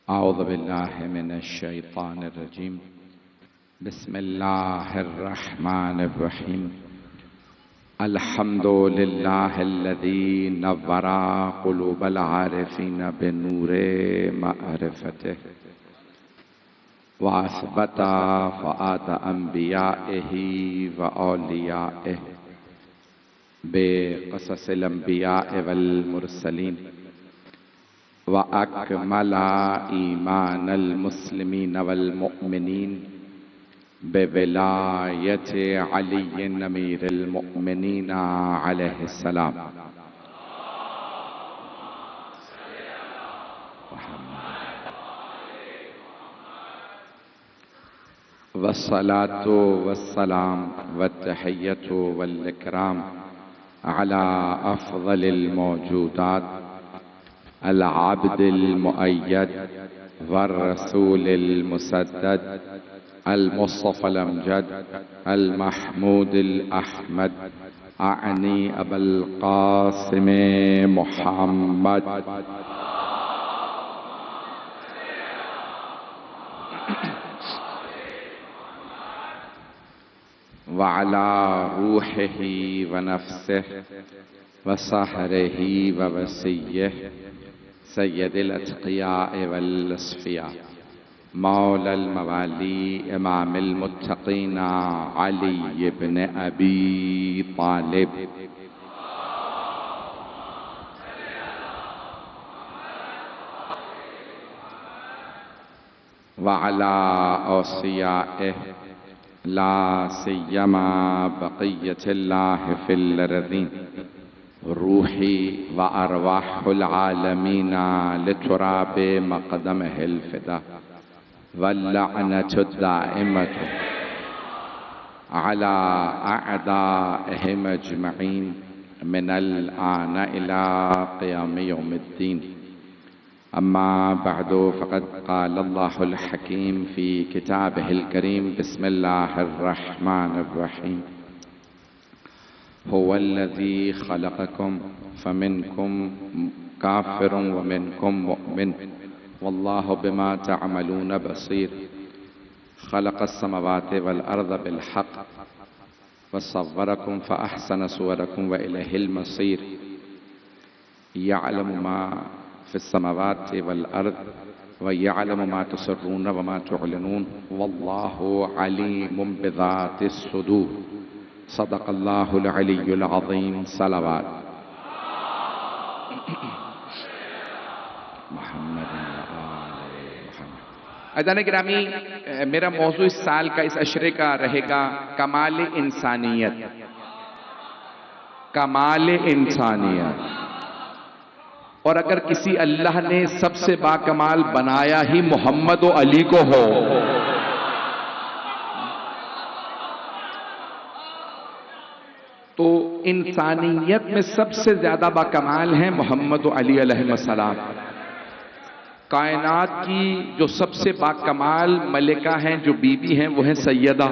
अऊज़ु बिल्लाहि मिनश्शैतानिर्रजीम। बिस्मिल्लाहिर्रहमानिर्रहीम। अल्हम्दुलिल्लाहिल्लज़ी नव्वरा क़ुलूबल आरिफ़ीन बिनूरे मअरिफ़तिहि व असबता फ़ुआद अंबियाइहि व औलियाइहि बिक़ससिल अंबियाइ वल मुरसलीन व अकमला ईमानल मुस्लिमीन वल मुअमिनीन बिविलायति अलीय्यिन अमीरिल मुअमिनीन अलैहिस्सलाम। वस्सलातु वस्सलाम वत्तहिय्यतु वल इकराम अला अफ़ज़लिल मौजूदात अल आबिदिल मुअय्यद वर रसूलिल मुसद्दद अल मुस्तफ़ल अमजद अल महमूदिल अहमद आनी अबुल क़ासिम मुहम्मद व अला रूहिही व नफ्सिही व सहरिही व वसीय्यिही सय्यदिल अत्क़ियाए वल अस्फ़िया मौलल मवाली इमामिल मुत्तक़ीन अली इब्न अबी तालिब व अला औसियाइहि ला सिय्यमा बक़िय्यतिल्लाहि फ़िल अर्ज़ीन रूही व अरवाहुल आलमीना लितुराबि मक़दमिहिल फ़िदा वल्लअनतुद दाइमतु अला अअदाइहिम अजमईन मिनल आन इला क़ियाम यौमिद्दीन। अम्मा बअदु फ़क़द क़ाल अल्लाहुल हकीम फ़ी किताबिहिल करीम बिस्मिल्लाहिर रहमानिर रहीम। हुवल्लज़ी ख़लक़कुम फ़मिनकुम काफ़िरुन व मिनकुम मुअमिन वल्लाहु बिमा तअमलून बसीर। ख़लक़स समावाति वल अर्ज़ बिल हक़्क़ व सव्वरकुम फ़अहसन सुवरकुम व इलैहिल मसीर। यअलमु मा फ़िस समावाति वल अर्ज़ व यअलमु मा तुसिर्रून व मा तुअलिनून वल्लाहु अलीमुम बिज़ातिस सुदूर। सदक़ल्लाहुल अलियुल अज़ीम। सलावत अज़ान गिरामी, मेरा मौजू इस साल का, इस अशरे का रहेगा कमाल इंसानियत। कमाल इंसानियत। और अगर किसी अल्लाह ने सबसे बाकमाल बनाया ही मोहम्मद व अली को हो तो इंसानियत में सबसे ज्यादा बाकमाल हैं मोहम्मद व अली अलैहिस्सलाम। कायनात की जो सबसे बाकमाल मलिका हैं, जो बीबी हैं, वो हैं सैयदा।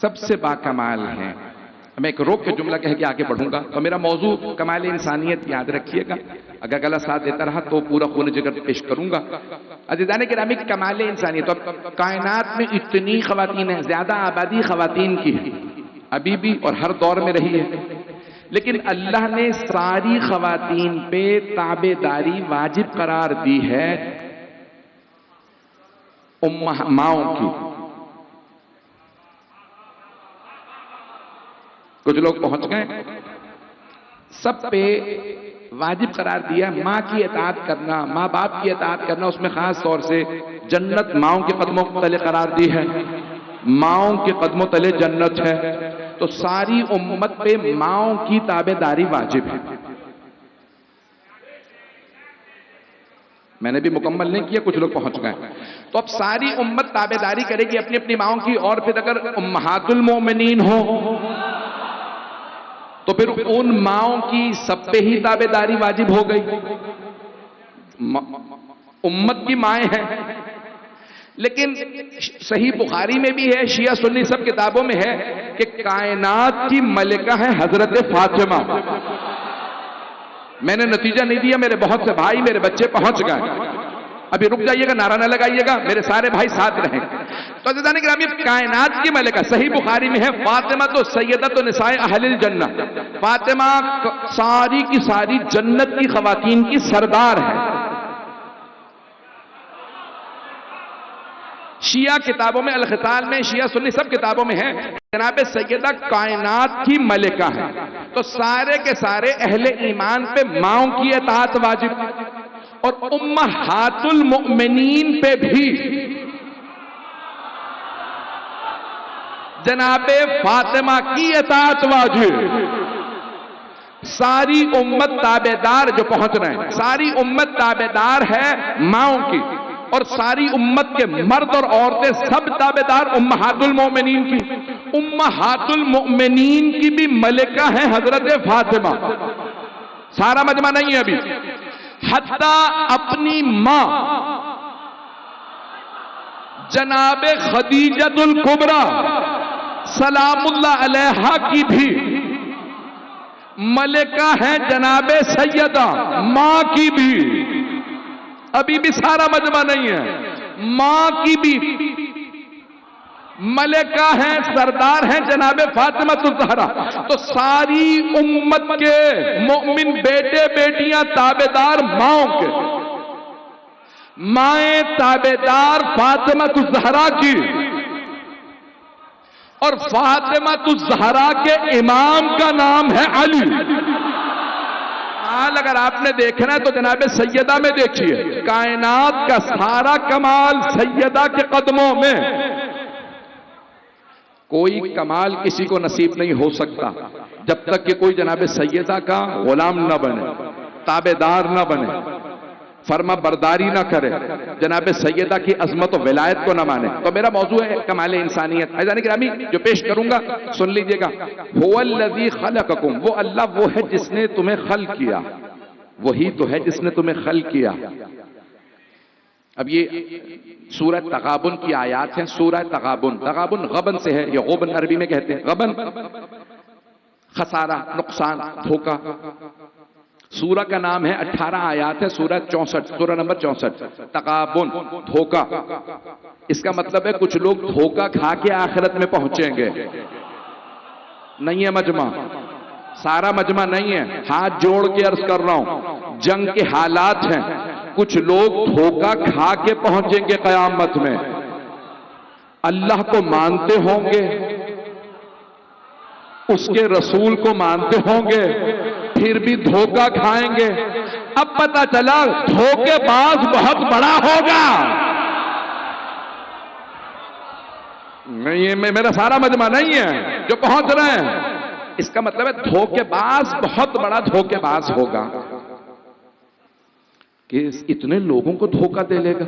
सबसे बाकमाल हैं। मैं एक रोक के जुमला कह के आगे बढ़ूंगा। तो मेरा मौजू कमाल इंसानियत याद रखिएगा। अगर गलत साथ देता रहा तो पूरा खून जिगर पेश करूंगा। अज़ीज़ान गिरामी, कमाल इंसानियत। तो कायनात में इतनी ख़वातीन हैं, ज्यादा आबादी ख़वातीन की है अभी भी और हर दौर में रही है, लेकिन अल्लाह ने सारी ख़वातीन पे ताबेदारी वाजिब करार दी है माओं की। कुछ लोग पहुंच गए, सब पे वाजिब करार दिया माँ की इताअत करना, माँ बाप की इताअत करना। उसमें खास तौर से जन्नत माओं के कदमों तले करार दी है। माओं के कदमों तले जन्नत है, तो सारी उम्मत पे माओं की ताबेदारी वाजिब है। मैंने भी मुकम्मल नहीं किया, कुछ लोग पहुंच गए। तो अब सारी उम्मत ताबेदारी करेगी अपनी अपनी माओं की। और फिर अगर उम्महातुल मोमिनीन हो तो फिर उन माओं की सब पे ही ताबेदारी वाजिब हो गई। उम्मत की माएँ हैं, लेकिन सही बुखारी में भी है, शिया सुन्नी सब किताबों में है कि कायनात की मलिका है हजरत फातिमा। मैंने नतीजा नहीं दिया, मेरे बहुत से भाई, मेरे बच्चे पहुंच गए। अभी रुक जाइएगा, नारा न लगाइएगा, मेरे सारे भाई साथ रहें। तो अज़ीज़ान गिरामी, कायनात की मलिका, सही बुखारी में है, फातिमा तो सैयदतु निसाए अहलिल जन्नह, फातिमा सारी की सारी जन्नत की खवातीन की सरदार है। शिया किताबों में, अल-ख़िताल में, शिया सुन्नी सब किताबों में है, जनाब सैयदा कायनात की मलिका है। तो सारे के सारे अहले ईमान पे माओं की इताअत वाजिब, और उम्महातुल मुमिनीन पे भी जनाबे फातिमा की इताअत वाजिब। सारी उम्मत ताबेदार, जो पहुंच रहे हैं, सारी उम्मत ताबेदार है माओं की, और सारी उम्मत के मर्द और औरतें सब ताबेदार उम्महातुल मोमिनीन की। उम्महातुल मोमिनीन की भी मलिका है हजरत फातिमा। सारा मजमा नहीं है अभी। हत्ता अपनी मां जनाबे खदीजतुल कुबरा सलामुल्लाह अलैहा की भी मलिका है जनाबे सैयदा, मां की भी। अभी भी सारा मजमा नहीं है। मां की भी मलिका है, सरदार है जनाबे फातिमा ज़हरा। तो सारी उम्मत के मोमिन बेटे बेटियां ताबेदार माओं के, माए ताबेदार फातिमा ज़हरा की, और फातिमा ज़हरा के इमाम का नाम है अली। कमाल अगर आपने देखना है तो जनाबे सैयदा में देखिए, कायनात का सारा कमाल सैयदा के कदमों में। कोई कमाल किसी को नसीब नहीं हो सकता जब तक कि कोई जनाबे सैयदा का गुलाम न बने, ताबेदार न बने, फर्मा बरदारी ना करे, जनाबे सैयदा की अजमत और विलायत को न माने। तो मेरा मौजू है कमाले इंसानियत। अज़ीज़ान गिरामी, जो पेश करूंगा सुन लीजिएगा। हुवल्लज़ी खलक़कुम, वो अल्लाह वो है जिसने तुम्हें खल्क़ किया, वही तो है जिसने तुम्हें खल्क़ किया। अब ये सूरह तगाबुन की आयात है। सूरह तगाबुन, तगाबुन गबन से है, ये गुबन अरबी में कहते हैं। गबन खसारा, नुकसान, धोखा। सूरह का नाम है, 18 आयात है, सूरह 64, सूरह नंबर 64। तगाबुन, धोखा। इसका मतलब है कुछ लोग धोखा खा के आखिरत में पहुंचेंगे। नहीं है मजमा, सारा मजमा नहीं है। हाथ जोड़ के अर्ज कर रहा हूं, जंग के हालात हैं। कुछ लोग धोखा खा के पहुंचेंगे कयामत में। अल्लाह को मानते होंगे, उसके रसूल को मानते होंगे, फिर भी धोखा खाएंगे। अब पता चला धोखेबाज बहुत बड़ा होगा। नहीं, ये मेरा सारा मजमा नहीं है जो पहुंच रहे हैं। इसका मतलब है धोखेबाज बहुत बड़ा धोखेबाज होगा कि इतने लोगों को धोखा दे लेगा।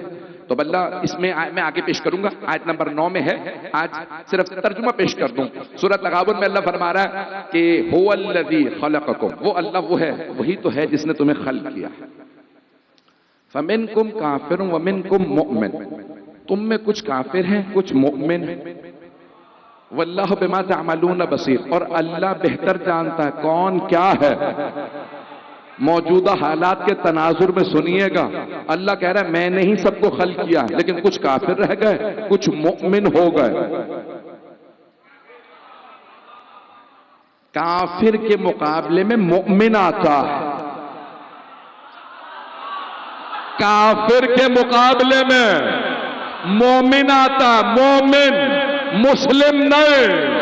तो अल्लाह इसमें मैं आगे पेश करूंगा, आयत नंबर 9 में है। आज सिर्फ तर्जुमा पेश कर दूं। सूरह तगाबुन में अल्लाह फरमा रहा है कि हुवल्लज़ी खलक़कुम, वो अल्लाह वो है, वही तो है जिसने तुम्हें खल्क़ किया। फमिनकुम काफिरुन व मिनकुम मुमिन, तुम में कुछ काफिर हैं, कुछ मुमिन। वल्लाहु बिमा तअमलून बसीर, और अल्लाह बेहतर जानता है कौन क्या है। मौजूदा हालात के तनाजुर में सुनिएगा, अल्लाह कह रहा है मैंने ही सबको खल्क़ किया, लेकिन कुछ काफिर रह गए, कुछ मुमिन हो गए। काफिर के मुकाबले में मुमिन आता है, काफिर के मुकाबले में मोमिन आता। मोमिन, मुस्लिम नहीं।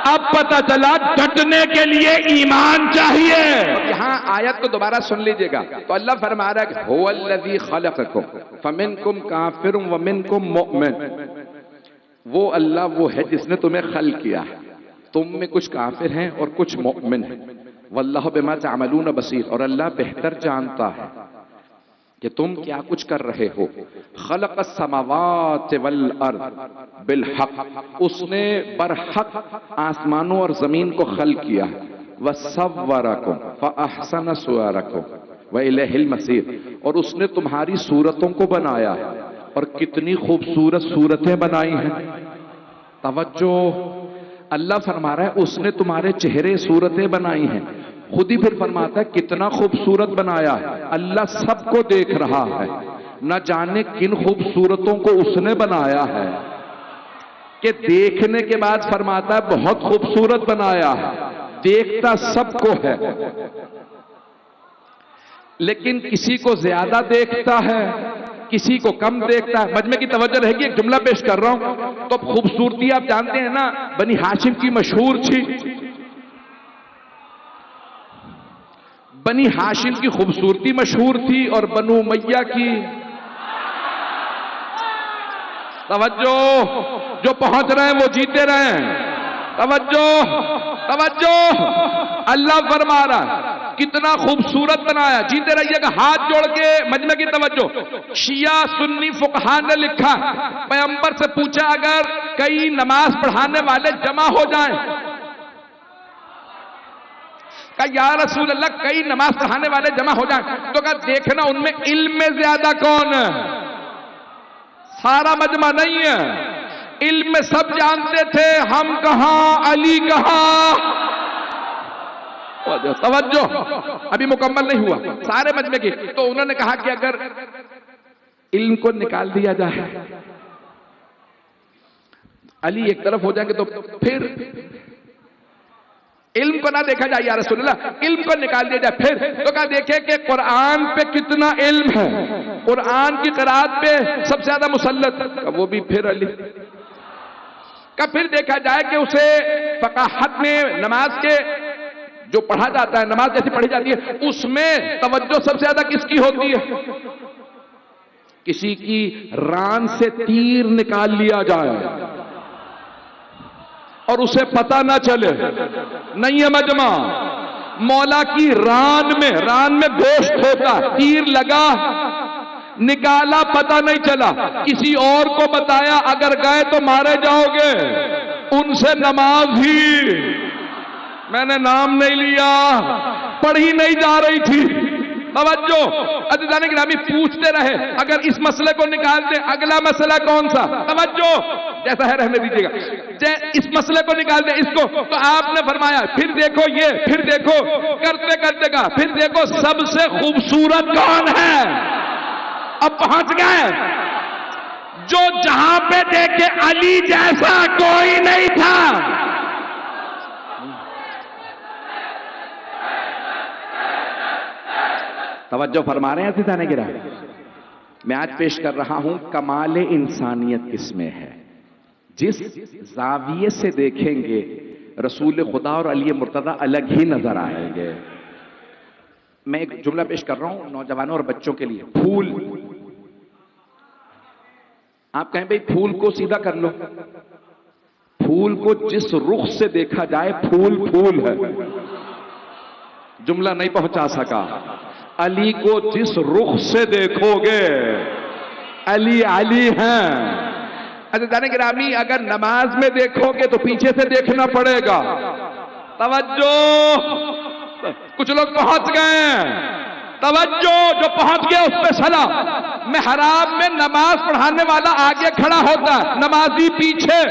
अब पता चला डटने के लिए ईमान चाहिए। यहां आयत को दोबारा सुन लीजिएगा। तो अल्लाह फरमा रहा है हुवल्लज़ी खलक़कुम फमिनकुम काफिरुन व मिनकुम मुमिन, वो अल्लाह वो है जिसने तुम्हें खल्क़ किया। तुम में कुछ काफिर हैं और कुछ मुमिन हैं। वल्लाहु बिमा तअमलून बसीर, और अल्लाह बेहतर जानता है कि तुम क्या कुछ कर रहे हो। खलक़स समावात वल अर्द बिल हक़, उसने बरहक आसमानों और जमीन को खल्क़ किया। वसव्वरकुम फअहसन सुवरकुम व इलैहिल मसीर, और उसने तुम्हारी सूरतों को बनाया है, और कितनी खूबसूरत सूरतें बनाई हैं। तवज्जो, अल्लाह फरमा रहा है उसने तुम्हारे चेहरे सूरतें बनाई हैं। खुद ही फिर फरमाता है कितना खूबसूरत बनाया है। अल्लाह सबको देख रहा है, न जाने किन खूबसूरतों को उसने बनाया है कि देखने के बाद फरमाता है बहुत खूबसूरत बनाया है। देखता सबको है, लेकिन किसी को ज्यादा देखता है, किसी को कम देखता है। मजमे की तवज्जो रहेगी, एक जुमला पेश कर रहा हूं। तो खूबसूरती आप जानते हैं ना, बनी हाशिम की मशहूर थी। बनी हाशिम की खूबसूरती मशहूर थी और बनु उमय्या की तवज्जो, जो पहुंच रहे हैं वो जीते रहे हैं। तवज्जो तवज्जो, अल्लाह फरमा रहा है कितना खूबसूरत बनाया, जीते रहिएगा। हाथ जोड़ के मजमे की तवज्जो। शिया सुन्नी फुकहा ने लिखा, पैगंबर से पूछा अगर कई नमाज पढ़ाने वाले जमा हो जाएं, कहा या रसूल अल्लाह कई नमाज पढ़ाने वाले जमा हो जाएं, तो कहा देखना उनमें इल्म में ज्यादा कौन है। सारा मजमा नहीं है, इल्म में सब जानते थे, हम कहां अली कहां। तवज्जो, अभी मुकम्मल नहीं हुआ सारे मजमे की। तो उन्होंने कहा कि अगर इल्म को निकाल दिया जाए, अली एक तरफ हो जाएंगे, तो फिर इल्म को ना देखा जाए या रसूलुल्लाह, इल्म को निकाल दिया जाए। फिर तो कहा देखे कि कुरान पे कितना इल्म है, कुरान की क़िराअत पे सबसे ज्यादा मुसल्लत, वो भी फिर अली का। फिर देखा जाए कि उसे फ़क़ाहत में नमाज के जो पढ़ा जाता है, नमाज जैसी पढ़ी जाती है, उसमें तवज्जो सबसे ज्यादा किसकी होती है। किसी की रान से तीर निकाल लिया जाए और उसे पता ना चले, नहीं है मजमा। मौला की रान में गोश्त होता, तीर लगा निकाला पता नहीं चला, किसी और को बताया, अगर गए तो मारे जाओगे। उनसे नमाज ही, मैंने नाम नहीं लिया, पढ़ी नहीं जा रही थी। तवज्जो, अज़ीज़ान गिरामी पूछते रहे, अगर इस मसले को निकाल दे अगला मसला कौन सा। तवज्जो, जैसा है रहने दीजिएगा। इस मसले को निकाल दे इसको, तो आपने फरमाया फिर देखो ये, फिर देखो, करते करते का फिर देखो सबसे खूबसूरत कौन है। अब पहुंच गए, जो जहां पे देखे अली जैसा कोई नहीं था। तवज्जो फरमा रहे हैं अज़ीज़ान गिरामी। मैं आज पेश कर रहा हूं कमाल इंसानियत किसमें है। जिस जाविये से देखेंगे रसूल खुदा और अली मुर्तज़ा अलग ही नजर आएंगे। मैं एक जुमला पेश कर रहा हूं नौजवानों और बच्चों के लिए। फूल, आप कहें भाई फूल को सीधा कर लो, फूल को जिस रुख से देखा जाए फूल फूल है। जुमला नहीं पहुंचा सका। अली को जिस रुख से देखोगे अली अली हैं। अज़ीज़ान गिरामी, अगर नमाज में देखोगे तो पीछे से देखना पड़ेगा। तवज्जो, कुछ लोग पहुंच गए, तवज्जो, जो पहुंच गया उस पे सलाम। मेहराब में नमाज पढ़ाने वाला आगे खड़ा होता है, नमाजी पीछे।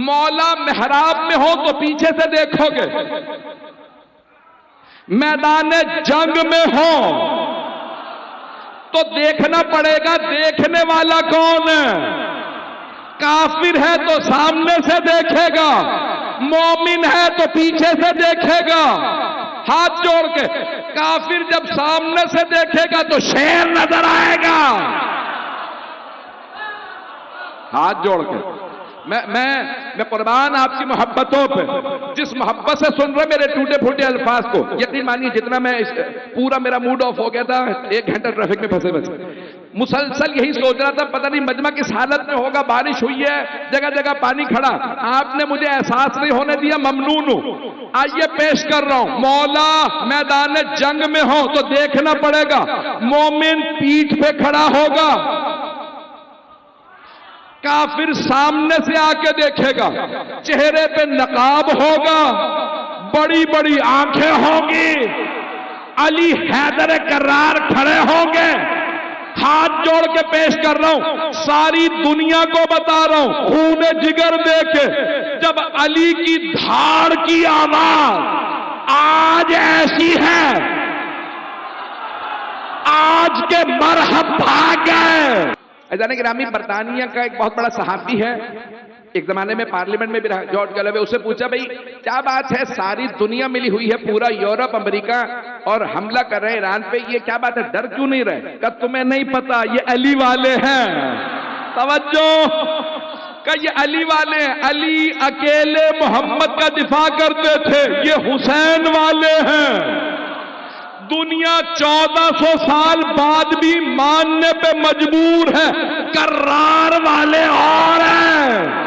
मौला मेहराब में हो तो पीछे से देखोगे, मैदान जंग में हो तो देखना पड़ेगा देखने वाला कौन है। काफिर है तो सामने से देखेगा, मोमिन है तो पीछे से देखेगा। हाथ जोड़ के, काफिर जब सामने से देखेगा तो शेर नजर आएगा। हाथ जोड़ के, मैं कुर्बान आपकी मोहब्बतों पे, जिस मोहब्बत से सुन रहे मेरे टूटे फूटे अल्फाज को। यकीन मानिए जितना मैं पूरा मेरा मूड ऑफ हो गया था, 1 घंटा ट्रैफिक में फंसे मुसलसल यही सोच रहा था, पता नहीं मजमा किस हालत में होगा। बारिश हुई है, जगह जगह पानी खड़ा, आपने मुझे एहसास नहीं होने दिया, ममनून हूं। आइए पेश कर रहा हूं, मौला मैदान जंग में हो तो देखना पड़ेगा, मोमिन पीठ पे खड़ा होगा, काफिर सामने से आके देखेगा, चेहरे पे नकाब होगा, बड़ी बड़ी आंखें होंगी, अली हैदर करार खड़े होंगे। हाथ जोड़ के पेश कर रहा हूं, सारी दुनिया को बता रहा हूं, खून जिगर देके जब अली की धाड़ की आवाज आज ऐसी है, आज के मरहब भाग गए। जाने गिरामी बरतानिया का एक बहुत बड़ा सहाफी है, एक जमाने में पार्लियामेंट में भी रहा, जॉर्ज गैलोवे। उससे पूछा, भाई क्या बात है, सारी दुनिया मिली हुई है, पूरा यूरोप अमेरिका और हमला कर रहे हैं ईरान पे, ये क्या बात है, डर क्यों नहीं रहे? क्या तुम्हें नहीं पता ये अली वाले हैं? तवज्जो, क्या ये अली वाले हैं? अली अकेले मोहम्मद का दिफा करते थे, ये हुसैन वाले हैं। दुनिया 1400 साल बाद भी मानने पे मजबूर है, कर्रार वाले और हैं।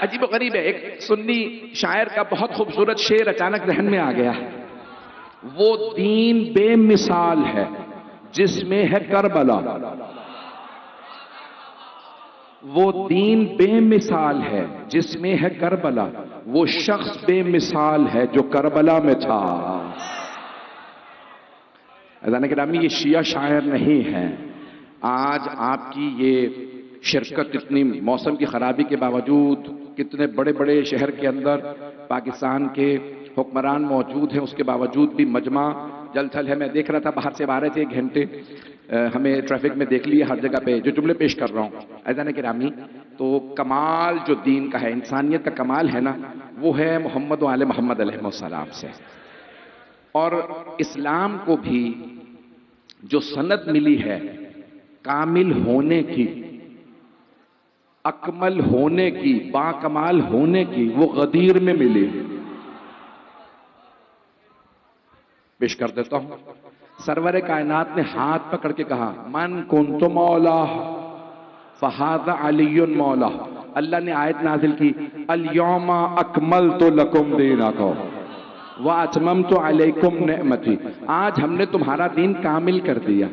अजीब गरीब है, एक सुन्नी शायर का बहुत खूबसूरत शेर अचानक जहन में आ गया। वो दीन बेमिसाल है जिसमें है करबला, वो दीन बेमिसाल है जिसमें है करबला, वो शख्स बेमिसाल है जो करबला में था। अज़ान गिरामी, ये शिया शायर नहीं है। आज आपकी ये शिरकत, इतनी मौसम की खराबी के बावजूद, कितने बड़े बड़े शहर के अंदर पाकिस्तान के हुक्मरान मौजूद हैं, उसके बावजूद भी मजमा जलथल है। मैं देख रहा था, बाहर से आ रहे थे 1 घंटे, हमें ट्रैफिक में देख लिया हर जगह पे जो जुमले पेश कर रहा हूँ। अज़ान गिरामी, तो कमाल जो दीन का है, इंसानियत का कमाल है ना, वो है मोहम्मद व आले मोहम्मद अलैहिस्सलाम से। और इस्लाम को भी जो सनद मिली है कामिल होने की, अकमल होने की, बाकमाल होने की, वो गदीर में मिली। पेश कर देता हूं। सरवर कायनात ने हाथ पकड़ के कहा, मन कुन्तु मौला फहादा अलीयुन मौला। अल्लाह ने आयत नाजिल की, अल-यौमा अकमलतु लकुम दीनकुम व अतममतु अलैकुम निअमती। आज हमने तुम्हारा दीन कामिल कर दिया,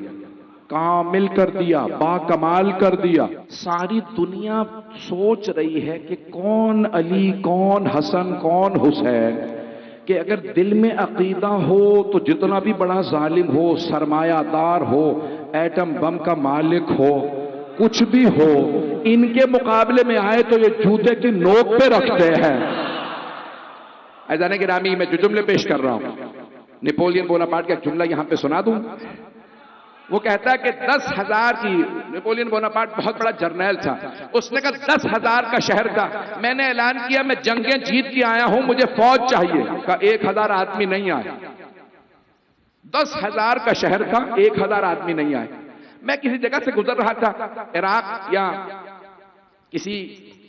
कामिल कर दिया, बाकमाल कर दिया। सारी दुनिया सोच रही है कि कौन अली, कौन हसन, कौन हुसैन, कि अगर दिल में अकीदा हो तो जितना भी बड़ा जालिम हो, सरमायादार हो, एटम बम का मालिक हो, कुछ भी हो, इनके मुकाबले में आए तो ये जूते की नोक पे रखते हैं। अज़ान गिरामी, मैं जो जुमले पेश कर रहा हूं, नेपोलियन बोनापार्ट का एक जुमला यहां पे सुना दूं। वो कहता है कि 10,000 की, नेपोलियन बोनापार्ट बहुत बड़ा जर्नैल था, उसने कहा 10,000 का शहर था, मैंने ऐलान किया मैं जंगें जीत के आया हूं, मुझे फौज चाहिए। का 1,000 आदमी नहीं आए। 10,000 का शहर था, 1,000 आदमी नहीं आए। मैं किसी जगह से गुजर रहा था, इराक या किसी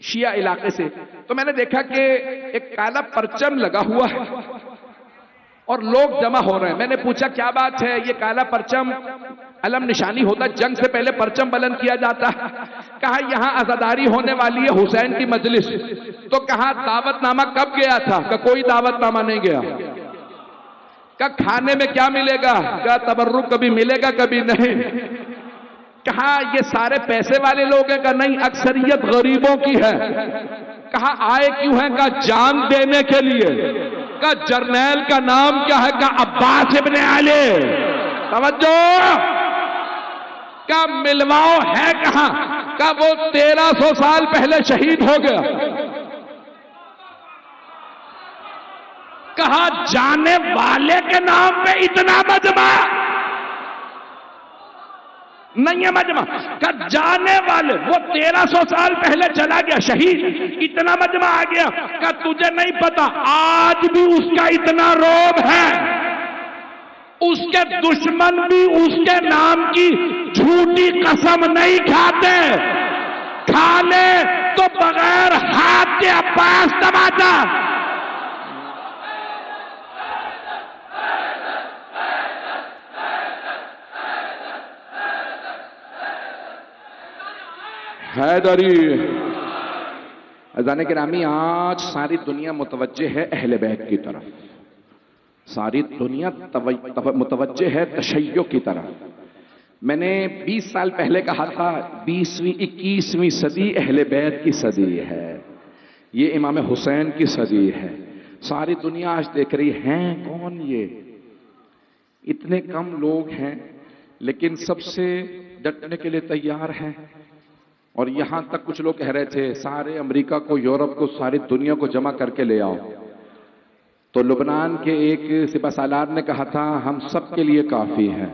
शिया इलाके से, तो मैंने देखा कि एक काला परचम लगा हुआ है और लोग जमा हो रहे हैं। मैंने पूछा क्या बात है, ये काला परचम अलम निशानी होता, जंग से पहले परचम बुलंद किया जाता है। कहा यहां आजादारी होने वाली है, हुसैन की मजलिस। तो कहा दावतनामा कब गया था? का कोई दावतनामा नहीं गया। का खाने में क्या मिलेगा? का तबर्रुक कभी मिलेगा कभी नहीं। कहा ये सारे पैसे वाले लोग हैं? का नहीं, अक्सरियत गरीबों की है। कहा आए क्यों है? का जान देने के लिए। का जर्नैल का नाम क्या है? का अब्बास इब्ने अली। तवज्जो, का मिलवाओ है कहां? का वो 1300 साल पहले शहीद हो गया। कहा जाने वाले के नाम पे इतना मजमा नहीं है। मजमा का जाने वाले, वो 1300 साल पहले चला गया शहीद, इतना मजमा आ गया। का तुझे नहीं पता आज भी उसका इतना रोब है, उसके दुश्मन भी उसके नाम की झूठी कसम नहीं खाते। खा ले तो बगैर हाथ के अब्बास तमाचा। हैदरी। अज़ान गिरामी, आज सारी दुनिया मुतवज्जे है अहले बैत की तरफ, सारी दुनिया मुतवज्जे है तशय्यो की तरफ। मैंने 20 साल पहले कहा था 20वीं 21वीं सदी अहले बैत की सदी है, ये इमाम हुसैन की सदी है। सारी दुनिया आज देख रही है कौन ये, इतने कम लोग हैं लेकिन सबसे डटने के लिए तैयार हैं। और यहां तक कुछ लोग कह रहे थे सारे अमेरिका को, यूरोप को, सारी दुनिया को जमा करके ले आओ। तो लुबनान के एक सिपहसालार ने कहा था हम सब के लिए काफ़ी हैं।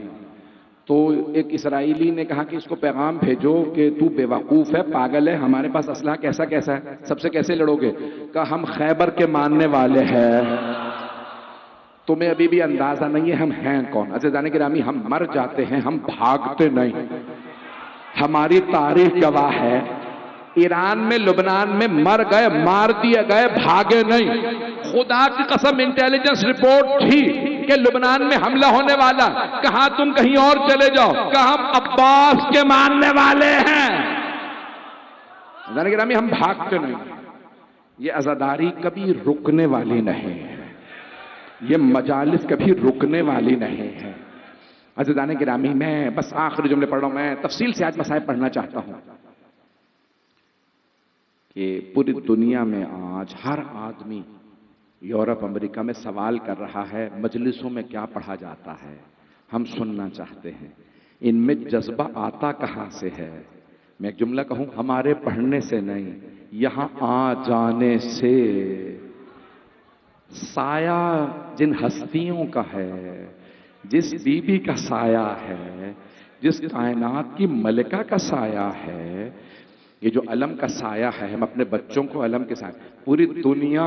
तो एक इसराइली ने कहा कि इसको पैगाम भेजो कि तू बेवकूफ़ है, पागल है, हमारे पास असला कैसा कैसा है, सबसे कैसे लड़ोगे? कहा हम खैबर के मानने वाले हैं। तुम्हें अभी भी अंदाजा नहीं है हम हैं कौन। अज़ीज़ान गिरामी, हम मर जाते हैं, हम भागते नहीं। हमारी तारीख गवाह है, ईरान में लुबनान में मर गए, मार दिए गए, भागे नहीं। खुदा की कसम इंटेलिजेंस रिपोर्ट थी कि लुबनान में हमला होने वाला, कहा तुम कहीं और चले जाओ, कहा हम अब्बास के मानने वाले हैं। गिरामी, हम भागते नहीं। ये अज़ादारी कभी रुकने वाली नहीं है, ये मजालिस कभी रुकने वाली नहीं है। अज़ीज़ान गिरामी, मैं बस आखिरी जुमले पढ़ रहा हूं, मैं तफसील से आज मसाइल पढ़ना चाहता हूं कि पूरी दुनिया में आज हर आदमी यूरोप अमेरिका में सवाल कर रहा है मजलिसों में क्या पढ़ा जाता है, हम सुनना चाहते हैं। इनमें जज्बा आता कहां से है? मैं एक जुमला कहूं, हमारे पढ़ने से नहीं, यहां आ जाने से। साया जिन हस्तियों का है, जिस बीबी का साया है, जिस कायनात की मलिका का साया है, ये जो अलम का साया है, हम अपने बच्चों को अलम के साया, पूरी दुनिया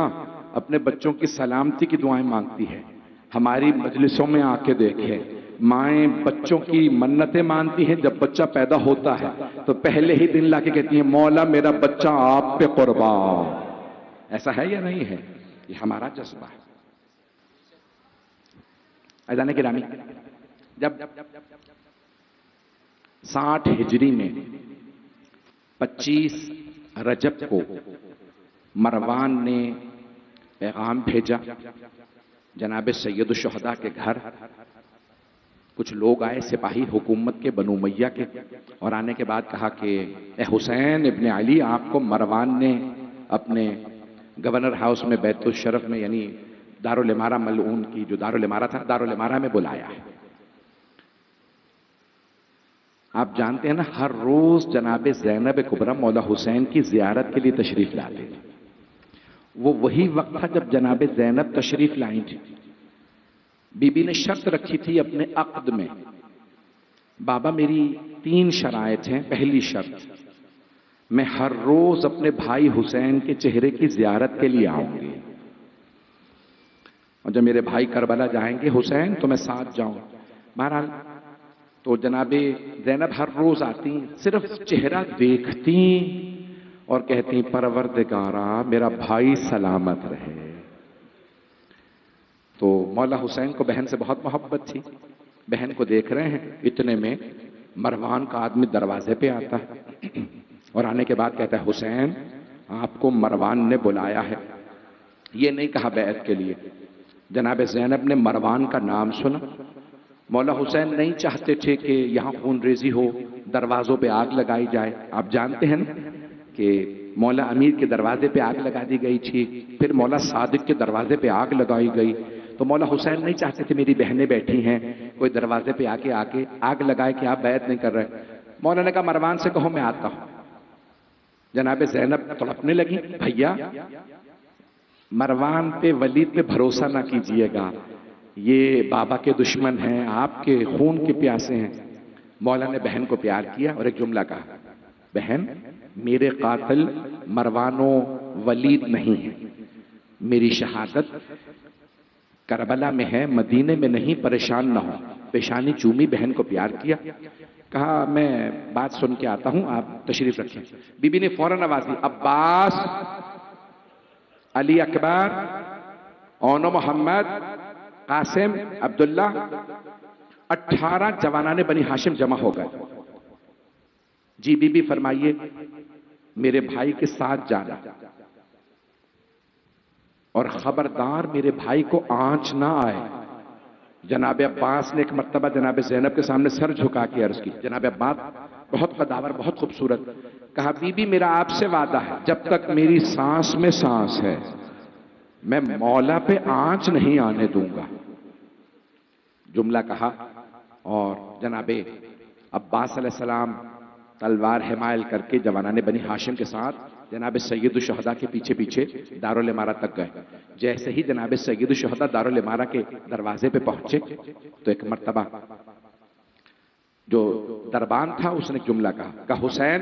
अपने बच्चों की सलामती की दुआएं मांगती है। हमारी मजलिसों में आके देखें, माएं बच्चों की मन्नतें मानती हैं। जब बच्चा पैदा होता है तो पहले ही दिन लाके कहती हैं मौला मेरा बच्चा आप पे कुर्बान। ऐसा है या नहीं है? ये हमारा जज्बा है। अज़ान गिरामी, जब 60 हिजरी में 25 रजब को मरवान ने पैगाम भेजा जनाब सैयद शुहदा के घर। कुछ लोग आए सिपाही हुकूमत के, बनु उमैया के, और आने के बाद कहा कि ए हुसैन इब्ने अली, आपको मरवान ने अपने गवर्नर हाउस में बैतुल शरफ में, यानी दारुल इमारा मलऊन की जो दारुल इमारा था, दारुल इमारा में बुलाया है। आप जानते हैं ना, हर रोज जनाब ज़ैनब कुबरा मौला हुसैन की जियारत के लिए तशरीफ लाते थे। वो वही वक्त था जब जनाब ज़ैनब तशरीफ लाई थी। बीबी ने शर्त रखी थी अपने अक्द में, बाबा मेरी 3 शराइत हैं। पहली शर्त, मैं हर रोज अपने भाई हुसैन के चेहरे की जियारत के लिए आऊंगी, और जब मेरे भाई करबला जाएंगे हुसैन तो मैं साथ जाऊं। बहरहाल तो जनाबे ज़ैनब हर रोज आती, सिर्फ चेहरा देखती और कहती परवरदिगारा मेरा भाई सलामत रहे। तो मौला हुसैन को बहन से बहुत मोहब्बत थी। बहन को देख रहे हैं, इतने में मरवान का आदमी दरवाजे पे आता है और आने के बाद कहता है हुसैन आपको मरवान ने बुलाया है। ये नहीं कहा बैत के लिए। जनाब ज़ैनब ने मरवान का नाम सुना। मौला हुसैन नहीं चाहते थे कि यहां खून रेजी हो, दरवाजों पे आग लगाई जाए। आप जानते हैं ना कि मौला अमीर के दरवाजे पे आग लगा दी गई थी, फिर मौला सादिक के दरवाजे पे आग लगाई गई। तो मौला हुसैन नहीं चाहते थे मेरी बहनें बैठी हैं, कोई दरवाजे पे आके आग लगाए कि आप बैत नहीं कर रहे। मौला ने कहा मरवान से कहो मैं आता हूं। जनाब ज़ैनब तड़पने लगी, भैया मरवान पे, वलीद पे भरोसा ना कीजिएगा, ये बाबा के दुश्मन हैं, आपके खून के प्यासे हैं। मौला ने बहन को प्यार किया और एक जुमला कहा, बहन मेरे कातिल मरवानो वलीद नहीं है, मेरी शहादत करबला में है, मदीने में नहीं, परेशान ना हो। पेशानी चूमी, बहन को प्यार किया। कहा मैं बात सुन के आता हूं, आप तशरीफ रखें। बीबी ने फौरन आवाज दी, अब्बास, अली अकबर, ओनो मोहम्मद, कासिम, अब्दुल्ला, 18 जवानाने बनी हाशिम जमा हो गए। जी बीबी फरमाइए मेरे भाई के साथ जाना, और खबरदार मेरे भाई को आंच ना आए। जनाब अब्बास ने एक मर्तबा जनाब ज़ैनब के सामने सर झुका के अर्ज की। जनाब अब्बास बहुत कदावर, बहुत खूबसूरत। कहा बीबी मेरा आपसे वादा है, जब तक मेरी सांस में सांस है मैं मौला पे आंच नहीं आने दूंगा। जुमला कहा और जनाबे अब्बास अलैहिस्सलाम तलवार हिमायल करके जवानाने बनी हाशिम के साथ जनाब सैयद शुहदा के पीछे पीछे दारुल इमारत तक गए। जैसे ही जनाब सैयद शुहदा दारुल इमारत के दरवाजे पे पहुंचे तो एक मर्तबा जो दरबान था उसने जुमला कहा, हुसैन,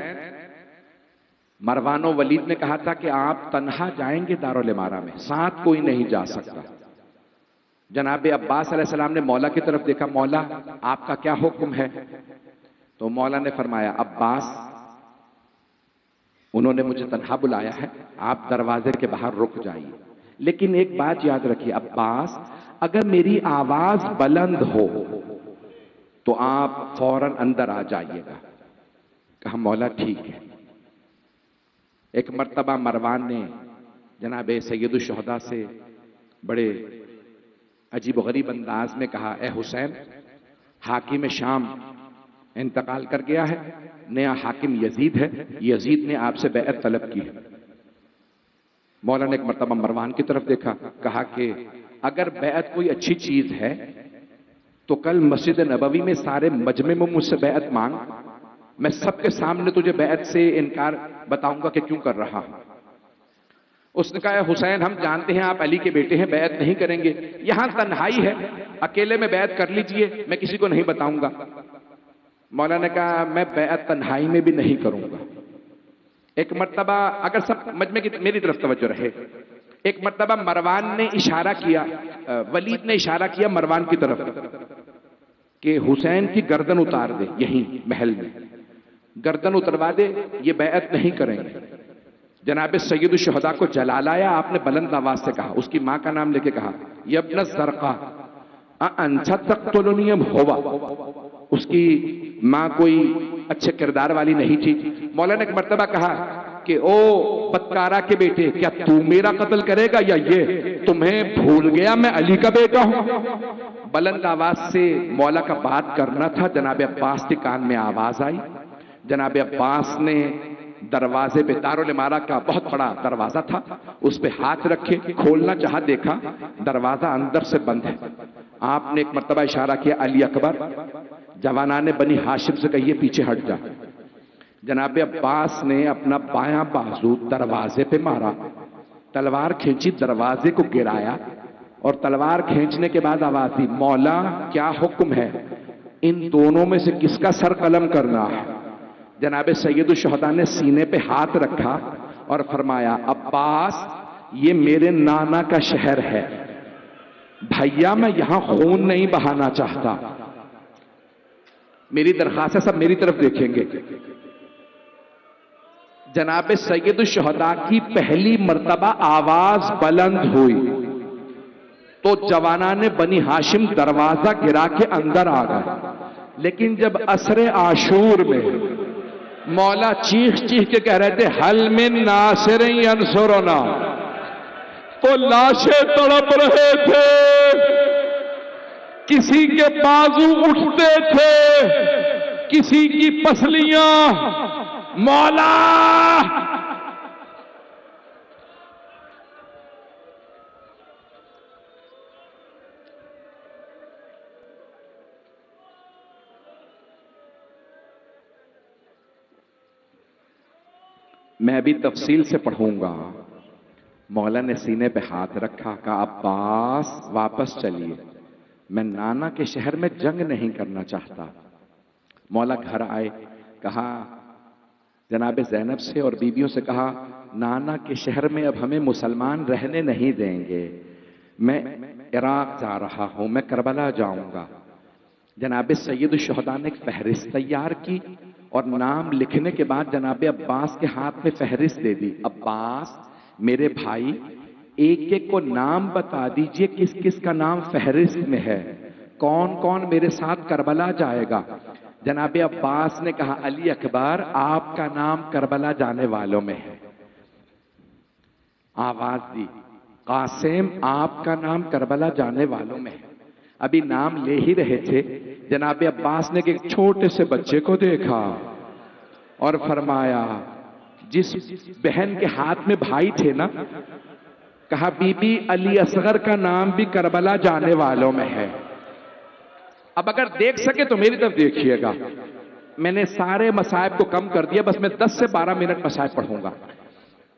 मरवानो वलीद ने कहा था कि आप तन्हा जाएंगे दारुल इमारत में, साथ कोई नहीं जा सकता। जनाब अब्बास अलैहिस्सलाम ने मौला की तरफ देखा, मौला आपका क्या हुक्म है? तो मौला ने फरमाया, अब्बास, उन्होंने मुझे तन्हा बुलाया है, आप दरवाजे के बाहर रुक जाइए, लेकिन एक बात याद रखिए अब्बास, अगर मेरी आवाज बुलंद हो तो आप फौरन अंदर आ जाइएगा। कहा मौला ठीक है। एक मर्तबा मरवान ने जनाब सैयद शुहदा से बड़े अजीब गरीब अंदाज में कहा, ए हुसैन, हाकिम शाम इंतकाल कर गया है, नया हाकिम यजीद है, यजीद ने आपसे बैअत तलब की है। मौला ने एक मर्तबा मरवान की तरफ देखा, कहा कि अगर बैअत कोई अच्छी चीज है तो कल मस्जिद नबवी में सारे मजमे में मुझसे बैअत मांग, मैं सबके सामने तुझे बैअत से इनकार बताऊंगा कि क्यों कर रहा हूं। उसने कहा, हुसैन, हम जानते हैं आप अली के बेटे हैं, बैअत नहीं करेंगे, यहां तन्हाई है, अकेले में बैअत कर लीजिए, मैं किसी को नहीं बताऊंगा। मौला ने कहा, मैं बैअत तन्हाई में भी नहीं करूंगा। एक मर्तबा, अगर सब मजमे की मेरी तरफ तवज्जो रहे, एक मर्तबा मरवान ने इशारा किया, वलीद ने इशारा किया मरवान की तरफ कि हुसैन की गर्दन उतार दे, यहीं महल में गर्दन उतरवा दे, ये बैअत नहीं करेंगे। जनाब सैयद शुहदा को जला लाया, आपने बुलंद आवाज से कहा, उसकी मां का नाम लेके कहा, यब्न ज़रक़ा अंसा तक़्तुलुनी होवा। उसकी मां कोई अच्छे किरदार वाली नहीं थी। मौला ने एक मर्तबा कहा कि ओ बदकारा के बेटे, क्या तू मेरा कत्ल करेगा या ये? तुम्हें भूल गया मैं अली का बेटा हूं। बुलंद आवाज से मौला का बात करना था। जनाब अब्बास के कान में आवाज आई। जनाब अब्बास ने दरवाजे पे, दारुल इमारत का बहुत बड़ा दरवाजा था, उस पे हाथ रखे, खोलना चाहा, देखा दरवाजा अंदर से बंद है। आपने एक मर्तबा इशारा किया, अली अकबर, जवानाने बनी हाशिम से कहिए पीछे हट जा। जनाब अब्बास ने अपना बायां बाजू दरवाजे पे मारा, तलवार खींची, दरवाजे को गिराया और तलवार खींचने के बाद आवाज दी, मौला क्या हुक्म है, इन दोनों में से किसका सर कलम करना है? जनाब सैयद शुहदा ने सीने पे हाथ रखा और फरमाया, अब्बास, ये मेरे नाना का शहर है भैया, मैं यहां खून नहीं बहाना चाहता। मेरी दरखास्त है, सब मेरी तरफ देखेंगे। जनाब सैयद शुहदा की पहली मर्तबा आवाज बुलंद हुई तो जवानाने बनी हाशिम दरवाजा गिरा के अंदर आ गए। लेकिन जब असरे आशूर में मौला चीख चीख के कह रहे थे, हल मिन नासिरिन यंसुरुना, तो लाशें तड़प रहे थे, किसी के बाजू उठते थे, किसी की पसलियां, मौला मैं अभी तफसील से पढ़ूंगा। मौला ने सीने पे हाथ रखा, कहा, अब्बास वापस चलिए, मैं नाना के शहर में जंग नहीं करना चाहता। मौला घर आए, कहा जनाब ज़ैनब से और बीबियों से, कहा नाना के शहर में अब हमें मुसलमान रहने नहीं देंगे, मैं इराक जा रहा हूं, मैं करबला जाऊंगा। जनाब सैयद शुहदा ने एक फहरिस्त तैयार की और नाम लिखने के बाद जनाब अब्बास के हाथ में फहरिस्त दे दी। अब्बास, मेरे भाई, एक एक को नाम बता दीजिए, किस किस का नाम फहरिस्त में है, कौन कौन मेरे साथ करबला जाएगा। जनाब अब्बास ने कहा, अली अकबर, आपका नाम करबला जाने वालों में है। आवाज दी, कासिम, आपका नाम करबला जाने वालों में है। अभी नाम ले ही रहे थे, जनाब अब्बास ने एक छोटे से बच्चे को देखा और फरमाया, जिस बहन के हाथ में भाई थे ना, कहा बीबी अली असगर का नाम भी करबला जाने वालों में है। अब अगर देख सके तो मेरी तरफ देखिएगा, मैंने सारे मसाइब को कम कर दिया, बस मैं 10 से 12 मिनट मसाइब पढ़ूंगा।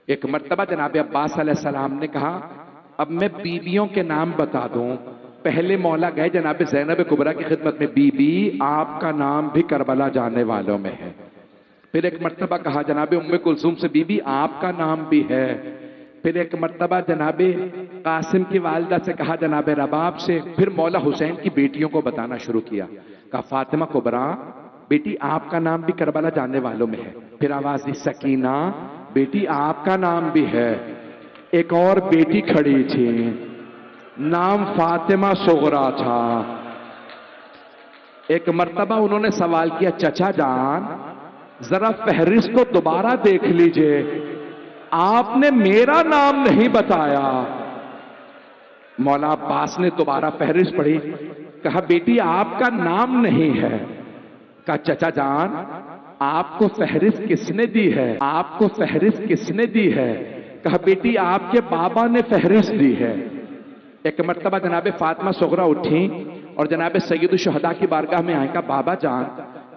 एक मर्तबा जनाब अब्बास अलैहिस्सलाम ने कहा अब मैं बीबियों के नाम बता दूं। पहले मौला गए जनाब ज़ैनब कुबरा की खिदमत में, बीबी आपका नाम भी करबला जाने वालों में है। फिर एक मर्तबा कहा जनाब उम्मे कुलसूम से, बीबी आपका नाम भी है। फिर एक मर्तबा जनाब कासिम की वालिदा से कहा जनाब रबाब से। फिर मौला हुसैन की बेटियों को बताना शुरू किया, कहा फातिमा कुबरा बेटी आपका नाम भी करबला जाने वालों में है। फिर आवाज दी सकीना बेटी आपका नाम भी है। एक और बेटी खड़ी थी, नाम फातिमा सुगरा था। एक मर्तबा उन्होंने सवाल किया, चचा जान जरा फहरिस्त को दोबारा देख लीजिए, आपने मेरा नाम नहीं बताया। मौला अब्बास ने दोबारा फहरिस्त पढ़ी, कहा बेटी आपका नाम नहीं है। कहा चचा जान आपको फहरिस्त किसने दी है, आपको फहरिस्त किसने दी है। कहा बेटी आपके बाबा ने फहरिस्त दी है। एक मर्तबा जनाब फातिमा सुगरा उठी और जनाब सैयदुल शुहदा की बारगाह में आए, कहा बाबा जान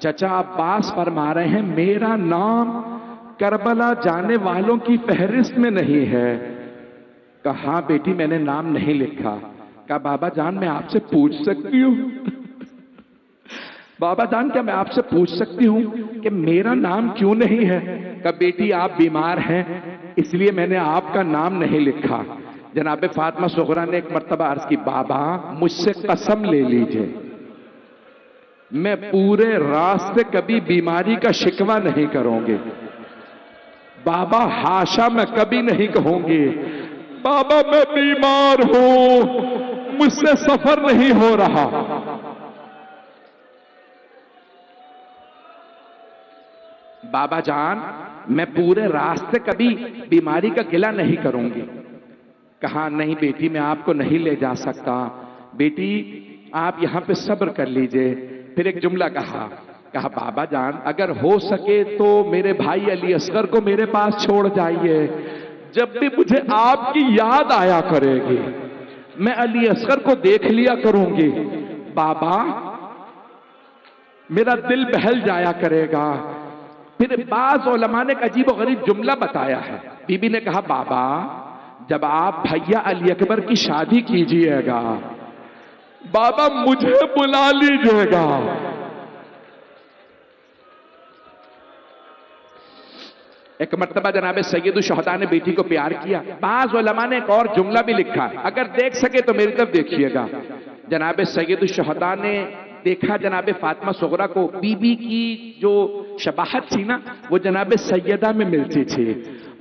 चचा अब्बास फरमा रहे हैं मेरा नाम करबला जाने वालों की फहरिस्त में नहीं है। कहा हाँ बेटी मैंने नाम नहीं लिखा। कहा बाबा जान मैं आपसे पूछ सकती हूँ, बाबा जान क्या मैं आपसे पूछ सकती हूँ कि मेरा नाम क्यों नहीं है। कहा बेटी आप बीमार हैं इसलिए मैंने आपका नाम नहीं लिखा। जनाब फातिमा सुगरा ने एक मर्तबा अर्ज की, बाबा मुझसे कसम ले लीजिए मैं पूरे रास्ते कभी बीमारी का शिकवा नहीं करूंगी। बाबा हाशा मैं कभी नहीं कहूंगी बाबा मैं बीमार हूं मुझसे सफर नहीं हो रहा। बाबा जान मैं पूरे रास्ते कभी बीमारी का गिला नहीं करूंगी। कहा नहीं बेटी मैं आपको नहीं ले जा सकता, बेटी आप यहां पे सब्र कर लीजिए। फिर एक जुमला कहा, बाबा जान अगर हो सके तो मेरे भाई अली असगर को मेरे पास छोड़ जाइए, जब भी मुझे आपकी याद आया करेगी मैं अली असगर को देख लिया करूंगी, बाबा मेरा दिल बहल जाया करेगा। फिर बाज उलमा ने एक अजीब और गरीब जुमला बताया है। बीबी ने कहा बाबा जब आप भैया अली अकबर की शादी कीजिएगा बाबा मुझे बुला लीजिएगा। एक मर्तबा जनाब सैयदुल शुहदा ने बेटी को प्यार किया। बाज उलमा ने एक और जुमला भी लिखा, अगर देख सके तो मेरी तरफ देखिएगा। जनाब सैयदुल शुहदा ने देखा जनाब फातिमा सुगरा को, बीबी की जो शबाहत थी ना वो जनाब सैयदा में मिलती थी।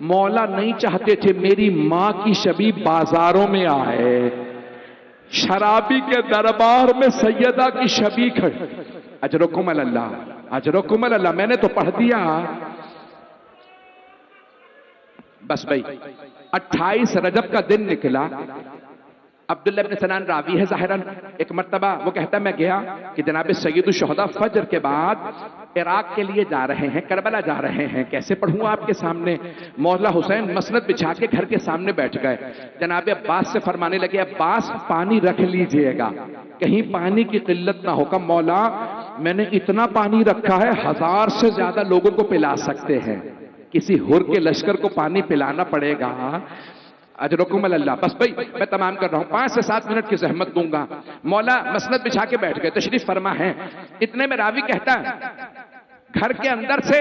मौला नहीं चाहते थे मेरी मां की शबी बाजारों में आए, शराबी के दरबार में सैयदा की शबी खड़ी। अजरुकुम अल्लाह, अजरुकुम अल्लाह, मैंने तो पढ़ दिया। बस भाई 28 रजब का दिन निकला। अब्दुल्ला इब्न सनान रावी है ज़ाहिरन। एक मर्तबा वो कहता मैं गया कि जनाब सैयदुल शुहदा फजर के बाद इराक के लिए जा रहे हैं, करबला जा रहे हैं, कैसे पढ़ूं आपके सामने। मौला हुसैन मसनद बिछा के घर के सामने बैठ गए। जनाब अब्बास से फरमाने लगे अब्बास पानी रख लीजिएगा कहीं पानी की किल्लत ना होगा। मौला मैंने इतना पानी रखा है 1000 से ज्यादा लोगों को पिला सकते हैं, किसी हुर के लश्कर को पानी पिलाना पड़ेगा। अजरुकुम अल्लाह। बस भाई मैं तमाम कर रहा हूं, 5 से 7 मिनट की जहमत दूंगा। मौला मसनद बिछा के बैठ गए, तशरीफ फरमा है। इतने में रावी कहता है घर के अंदर से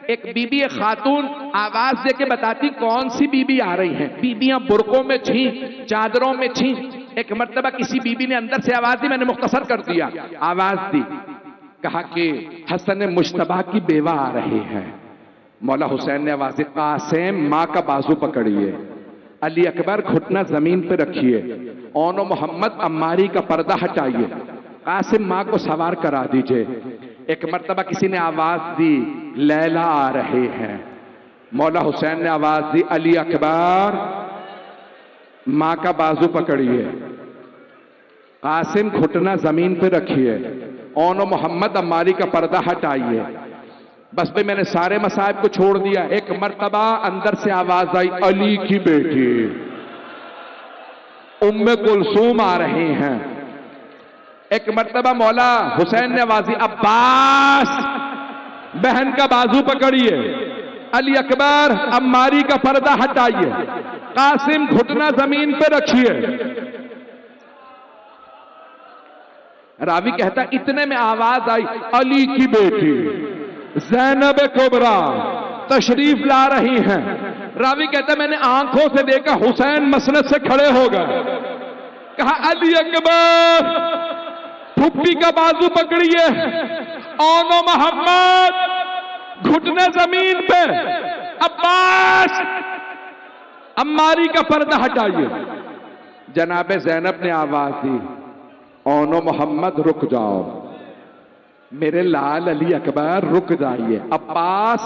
एक बीबी खातून आवाज दे के बताती कौन सी बीबी आ रही है। बीबियां बुरकों में थी, चादरों में थी। एक मर्तबा किसी बीबी ने अंदर से आवाज दी, मैंने मुख्तसर कर दिया। आवाज दी, कहा कि हसन मुश्तबा की बेवा आ रही है। मौला हुसैन ने आवाज दी, कासिम मां का बाजू पकड़िए, अली अकबर घुटना जमीन पे रखिए, ओनो मोहम्मद अम्मारी का पर्दा हटाइए, कासिम मां को सवार करा दीजिए। एक मर्तबा किसी ने आवाज दी, लैला आ रहे हैं। मौला हुसैन ने आवाज दी, अली अकबर मां का बाजू पकड़िए, कासिम घुटना जमीन पे रखिए, ओनो मोहम्मद अम्मारी का पर्दा हटाइए। बस भाई मैंने सारे मसाइब को छोड़ दिया। एक मर्तबा अंदर से आवाज आई, अली की बेटी उम्मे कुलसूम आ रही हैं। एक मर्तबा मौला हुसैन ने आवाज दी, अब्बास बहन का बाजू पकड़िए, अली अकबर अम्मारी का पर्दा हटाइए, कासिम घुटना जमीन पे रखिए। रावी कहता इतने में आवाज आई, अली की बेटी ज़ैनब कुबरा तशरीफ ला रही हैं। रावी कहता मैंने आंखों से देखा, हुसैन मसनद से खड़े हो गए। कहा अली अकबर फुप्पी का बाजू पकड़िए, ओनो मोहम्मद घुटने जमीन पे, अब्बास अम्मारी का पर्दा हटाइए। जनाबे ज़ैनब ने आवाज दी, ओनो मोहम्मद रुक जाओ, मेरे लाल अली अकबर रुक जाइए, अब्बास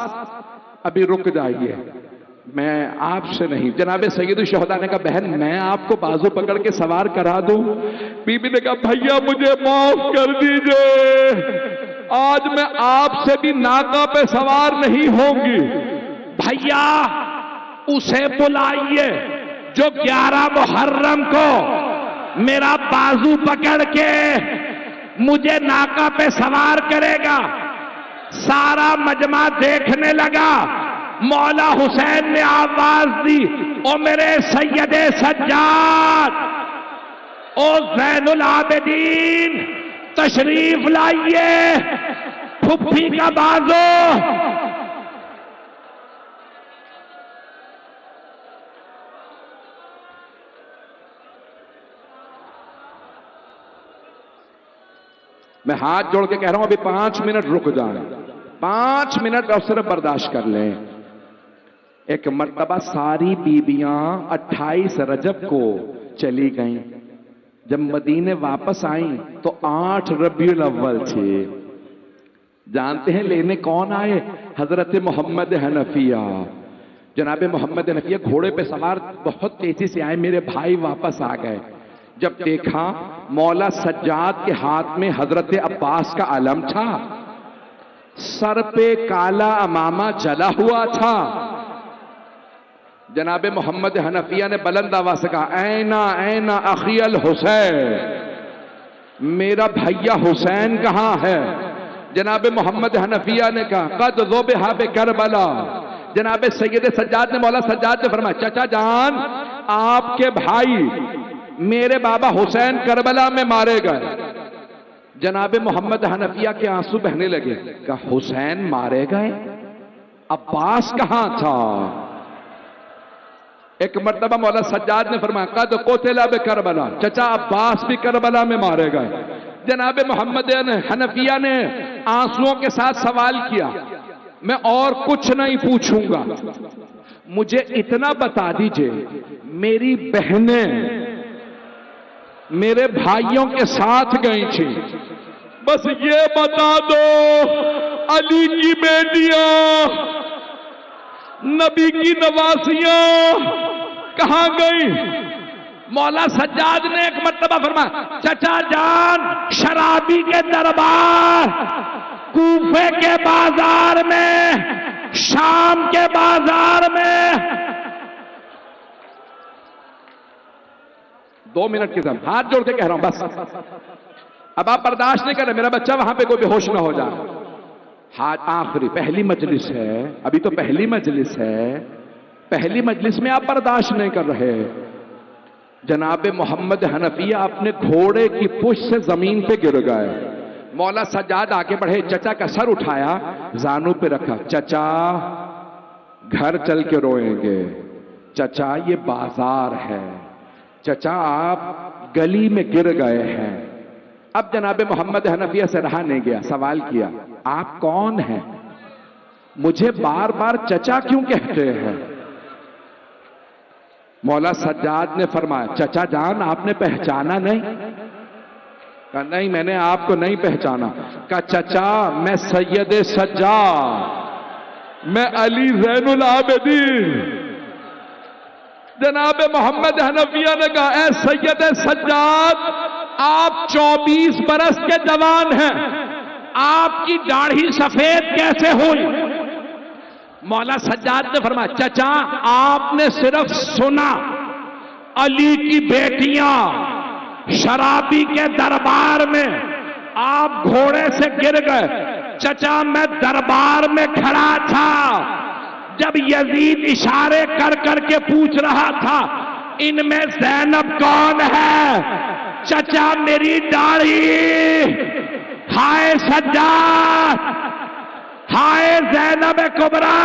अभी रुक जाइए, मैं आपसे नहीं। जनाबे सैयद शहदा ने कहा बहन मैं आपको बाजू पकड़ के सवार करा दूं। बीबी ने कहा भैया मुझे माफ कर दीजिए, आज मैं आपसे भी नाका पे सवार नहीं होंगी। भैया उसे बुलाइए जो 11 मुहर्रम को मेरा बाजू पकड़ के मुझे नाका पे सवार करेगा। सारा मजमा देखने लगा। मौला हुसैन ने आवाज दी, ओ मेरे सैयदे सज्जाद, ओ ज़ैनुल आबिदीन तशरीफ लाइए, फुफ्फी का बाजू। मैं हाथ जोड़ के कह रहा हूं अभी 5 मिनट रुक जाएं, 5 मिनट और सिर्फ बर्दाश्त कर लें। एक मर्तबा सारी बीबियां 28 रजब को चली गईं। जब मदीने वापस आईं तो 8 रबीउल अव्वल थे। जानते हैं लेने कौन आए? हजरत मोहम्मद हनफिया। जनाबे मोहम्मद हनफिया घोड़े पे सवार बहुत तेजी से आए, मेरे भाई वापस आ गए। जब देखा मौला सज्जाद के हाथ में हजरत अब्बास का अलम था, सर पे काला अमामा जला हुआ था। जनाबे मोहम्मद हनफिया ने बुलंद आवाज से कहा ऐना ऐना अखियल हुसैन, मेरा भैया हुसैन कहां है? जनाबे मोहम्मद हनफिया ने कहा कद ज़ुबिहा बे करबला। जनाबे सैयद सज्जाद ने मौला सज्जाद ने फरमाया चाचा जान आपके भाई मेरे बाबा हुसैन करबला में मारे गए। जनाबे मोहम्मद हनफिया के आंसू बहने लगे। कहा हुसैन मारे गए, अब्बास कहां था? एक मर्तबा मौला सज्जाद ने फरमाया कद कोतेला बे करबला, चचा अब्बास भी करबला में मारे गए। जनाबे मोहम्मद हनफिया ने आंसुओं के साथ सवाल किया, मैं और कुछ नहीं पूछूंगा, मुझे इतना बता दीजिए मेरी बहनें मेरे भाइयों के साथ गई थी, बस ये बता दो अली की बेटियां नबी की नवासियां कहां गई? मौला सज्जाद ने एक मर्तबा फरमाया चचा जान शराबी के दरबार, कूफे के बाजार में, शाम के बाजार में। 2 मिनट के साथ हाथ जोड़ के कह रहा हूं बस, अब आप बर्दाश्त नहीं कर रहे, मेरा बच्चा वहां पे कोई बेहोश ना हो जाए। हाथ आखिरी पहली मजलिस है, अभी तो पहली मजलिस है, पहली मजलिस में आप बर्दाश्त नहीं कर रहे। जनाबे मोहम्मद हनफिया अपने घोड़े की पुश से जमीन पे गिर गए। मौला सज्जाद आके बढ़े, चचा का सर उठाया, जानू पे रखा, चचा घर चल के रोएंगे, चचा ये बाजार है, चचा आप गली में गिर गए हैं। अब जनाबे मोहम्मद हनफिया से रहा नहीं गया, सवाल किया आप कौन हैं? मुझे बार बार चचा क्यों कहते हैं? मौला सज्जाद ने फरमाया चचा जान आपने पहचाना नहीं? कहा नहीं मैंने आपको नहीं पहचाना। कहा चचा मैं सैयद सज्जाद, मैं अली ज़ैनुल आबिदीन। जनाबे मोहम्मद हनफिया ने कहा ऐ सैयद सज्जाद आप 24 बरस के जवान हैं, आपकी दाढ़ी सफेद कैसे हुई? मौला सज्जाद ने फरमाया चचा आपने सिर्फ सुना अली की बेटियां शराबी के दरबार में, आप घोड़े से गिर गए। चचा मैं दरबार में खड़ा था, जब यजीद इशारे कर करके पूछ रहा था इनमें ज़ैनब कौन है, चचा मेरी दाढ़ी, हाय सज्जाद, हाय ज़ैनब कुबरा।